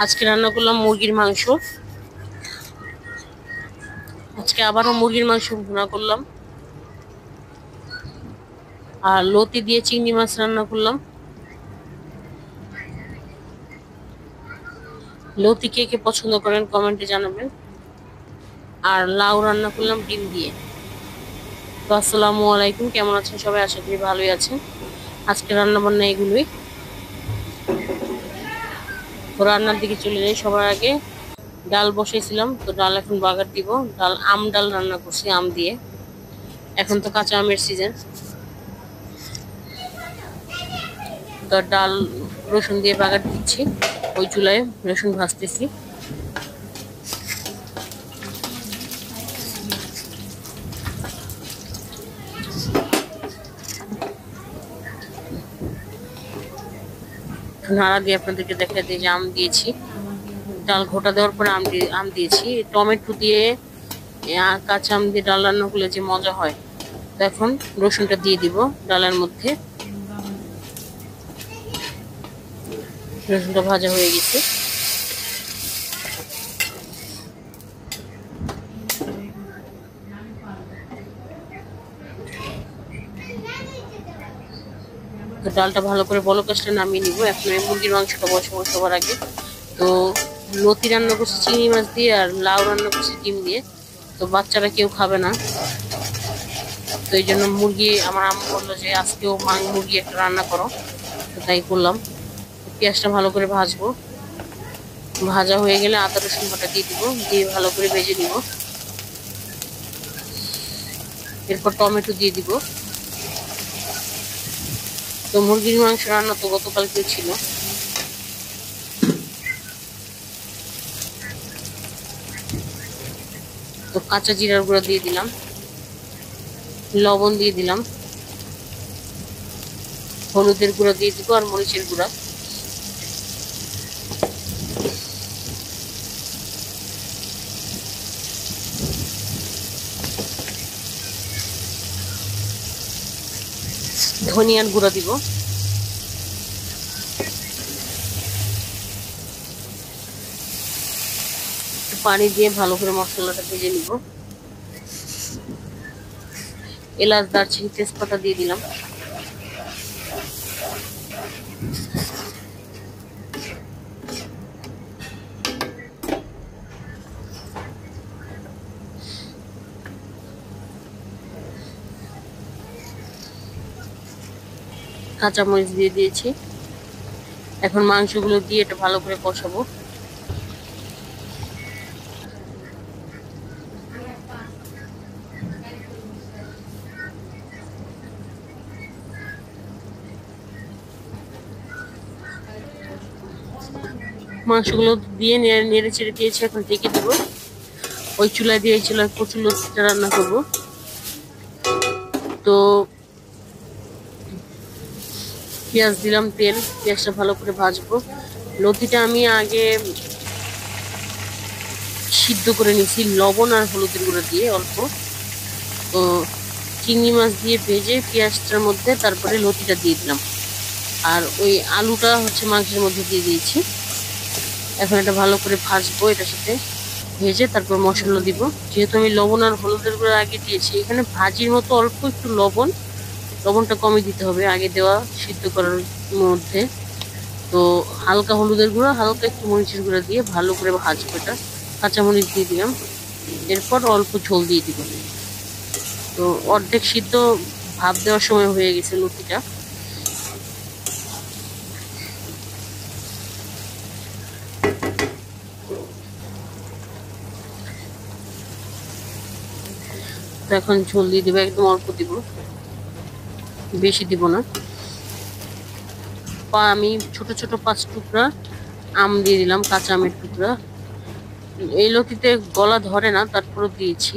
আজকে রান্না করলাম মুরগির মাংস। আজকে আবারও মুরগির মাংস ভুনা করলাম, আর লতি দিয়ে চিংড়ি মাছ রান্না করলাম। লতি কে কে পছন্দ করেন কমেন্টে জানাবেন। আর লাউ রান্না করলাম ডিম দিয়ে। তো আসসালামু আলাইকুম, কেমন আছেন সবাই? আশা করি ভালোই আছেন। আজকে রান্না বান্না এগুলোই। তো রান্নার দিকে চলে যাই। সবার আগে ডাল বসাইছিলাম, তো ডাল এখন বাগার দিব। ডাল রান্না করছি আম দিয়ে। এখন তো কাঁচা আমের সিজন। তো ডাল রসুন দিয়ে বাগার দিচ্ছি। ওই চুলায় রসুন ভাজতেছি। নাড়া দিয়ে আপনাদেরকে দেখা দিই যে আম দিয়েছি। ডাল ঘোটা দেওয়ার পরে আম দিয়েছি। টমেটো দিয়ে কাঁচা আম দিয়ে ডাল রান্না করলে যে মজা হয়। তো এখন রসুনটা দিয়ে দিব ডালের মধ্যে। রসুনটা ভাজা হয়ে গেছে। তো ডালটা ভালো করে বলক আসলে নামিয়ে নিব। এখন মুরগির মাংসটা বসাবো সবার আগে। তো লতি রান্না করছি চিংড়ি মাছ দিয়ে, আর লাউ রান্না করছি ডিম দিয়ে। তো বাচ্চারা কেউ খাবে না, তো এই জন্য আমার আম্মু বললো যে আজকেও মুরগি একটা রান্না করো। তো তাই করলাম। পেঁয়াজটা ভালো করে ভাজবো। ভাজা হয়ে গেলে আদা রসুন বাটা দিয়ে দিব, দিয়ে ভালো করে ভেজে নিব। এরপর টমেটো দিয়ে দিব। তো মুরগির মাংস রান্না তো গতকালকে ছিল। তো কাঁচা জিরার গুঁড়া দিয়ে দিলাম, লবণ দিয়ে দিলাম, হলুদের গুঁড়া দিয়ে দিব, আর মরিচের গুঁড়া। ধনিয়ার গুঁড়া দিব। পানি দিয়ে ভালো করে মশলাটা ভেজে নিব। এলাচ দারচিনি তেজপাতা দিয়ে দিলাম। কাঁচামরিচ দিয়ে দিয়েছি। এখন মাংসগুলো দিয়ে এটা ভালো করে কষাবো। মাংসগুলো দিয়ে নেড়ে ছেড়ে দিয়েছি, এখন ঢেকে দেবো। ওই চুলায় দিয়ে কচুর লতিটা রান্না করব। তো পেঁয়াজ দিলাম, পেঁয়াজটা ভালো করে ভাজবো। লতিটা আমি আগে সিদ্ধ করে নিয়েছি লবণ আর হলুদের গুঁড়ো দিয়ে অল্প। তো চিংড়ি মাছ দিয়ে ভেজে পেঁয়াজটার মধ্যে তারপরে লতিটা দিয়ে দিলাম, আর ওই আলুটা মাংসের মধ্যে দিয়ে দিয়েছি। এখন এটা ভালো করে ভাজবো, এটার সাথে ভেজে তারপর মশলা দিব। যেহেতু আমি লবণ আর হলুদের গুঁড়ো আগে দিয়েছি, এখানে ভাজির মতো অল্প একটু লবণটা কমই দিতে হবে আগে দেওয়া সিদ্ধ করার মধ্যে। তো হালকা হলুদের গুঁড়া, হালকা একটু মরিচের গুঁড়া দিয়ে ভালো করে ভাজবো এটা। কাঁচামরিচ দিয়ে দিলাম, এরপর অল্প ঝোল দিয়ে দিব। তো অর্ধেক সিদ্ধ ভাপ দেওয়ার সময় হয়ে গেছে লতিটা। তো এখন ঝোল দিয়ে দিব, একদম অল্প দিব, বেশি দিব না। আমি ছোট ছোট 5 টুকরা আম দিয়ে দিলাম, কাঁচা আমের টুকরা। এই লতিতে গলা ধরে না, তারপরও দিয়েছি।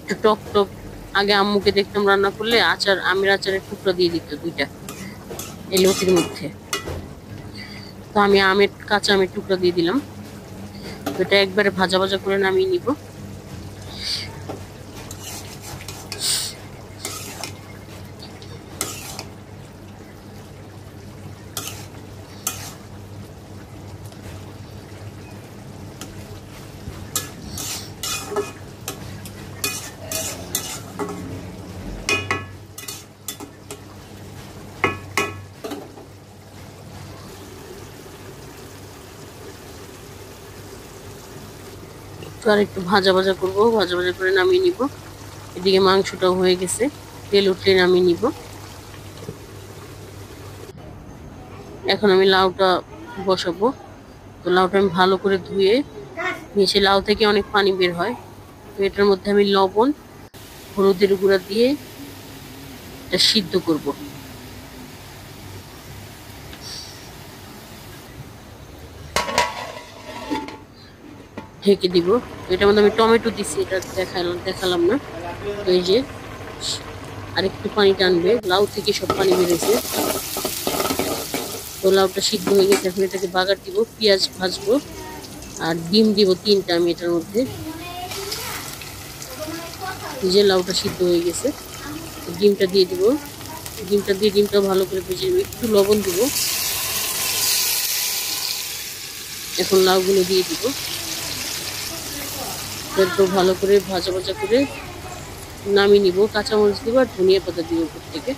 একটু টক টক। আগে আম্মুকে দেখতাম রান্না করলে আমের আচারের টুকরা দিয়ে দিত 2টা এই লতির মধ্যে। তো আমি কাঁচা আমের টুকরা দিয়ে দিলাম। এটা একবারে ভাজা ভাজা করে নামিয়ে নিব। আর একটু ভাজা ভাজা করব, ভাজা ভাজা করে নামিয়ে নিব। এদিকে মাংসটাও হয়ে গেছে, তেল উঠলে নামিয়ে নিব। এখন আমি লাউটা বসাবো। তো লাউটা আমি ভালো করে ধুয়ে নিয়েছি, লাউ থেকে অনেক পানি বের হয়। তো এটার মধ্যে আমি লবণ হলুদের গুঁড়া দিয়ে এটা সিদ্ধ করব। ঢেকে দিব। এটার মধ্যে আমি টমেটো দিছি, এটা দেখালাম না। তো এই যে আরেকটু পানি টানবে, লাউ থেকে সব পানি বেরিয়েছে। তো লাউটা সিদ্ধ হয়ে গেছে, এখন এটাকে বাগার দিব, পেঁয়াজ ভাজবো আর ডিম দিব 3টা আমি এটার মধ্যে। যে লাউটা সিদ্ধ হয়ে গেছে, ডিমটা দিয়ে দিব। ডিমটা দিয়ে ডিমটা ভালো করে ভেজে নেব, একটু লবণ দিব। এখন লাউগুলো দিয়ে দিব, এরপর ভালো করে ভাজা ভাজা করে নামিয়ে নিব। কাঁচামরিচ দিব আর ধনিয়া পাতা দিব উপর থেকে।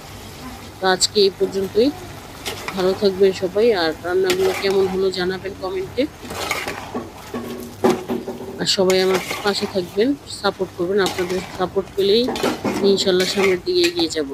তো আজকে এই পর্যন্তই। ভালো থাকবেন সবাই, আর রান্নাগুলো কেমন হলো জানাবেন কমেন্টে। আর সবাই আমার পাশে থাকবেন, সাপোর্ট করবেন। আপনাদের সাপোর্ট পেলেই ইনশাল্লাহ সামনের দিকে এগিয়ে যাব।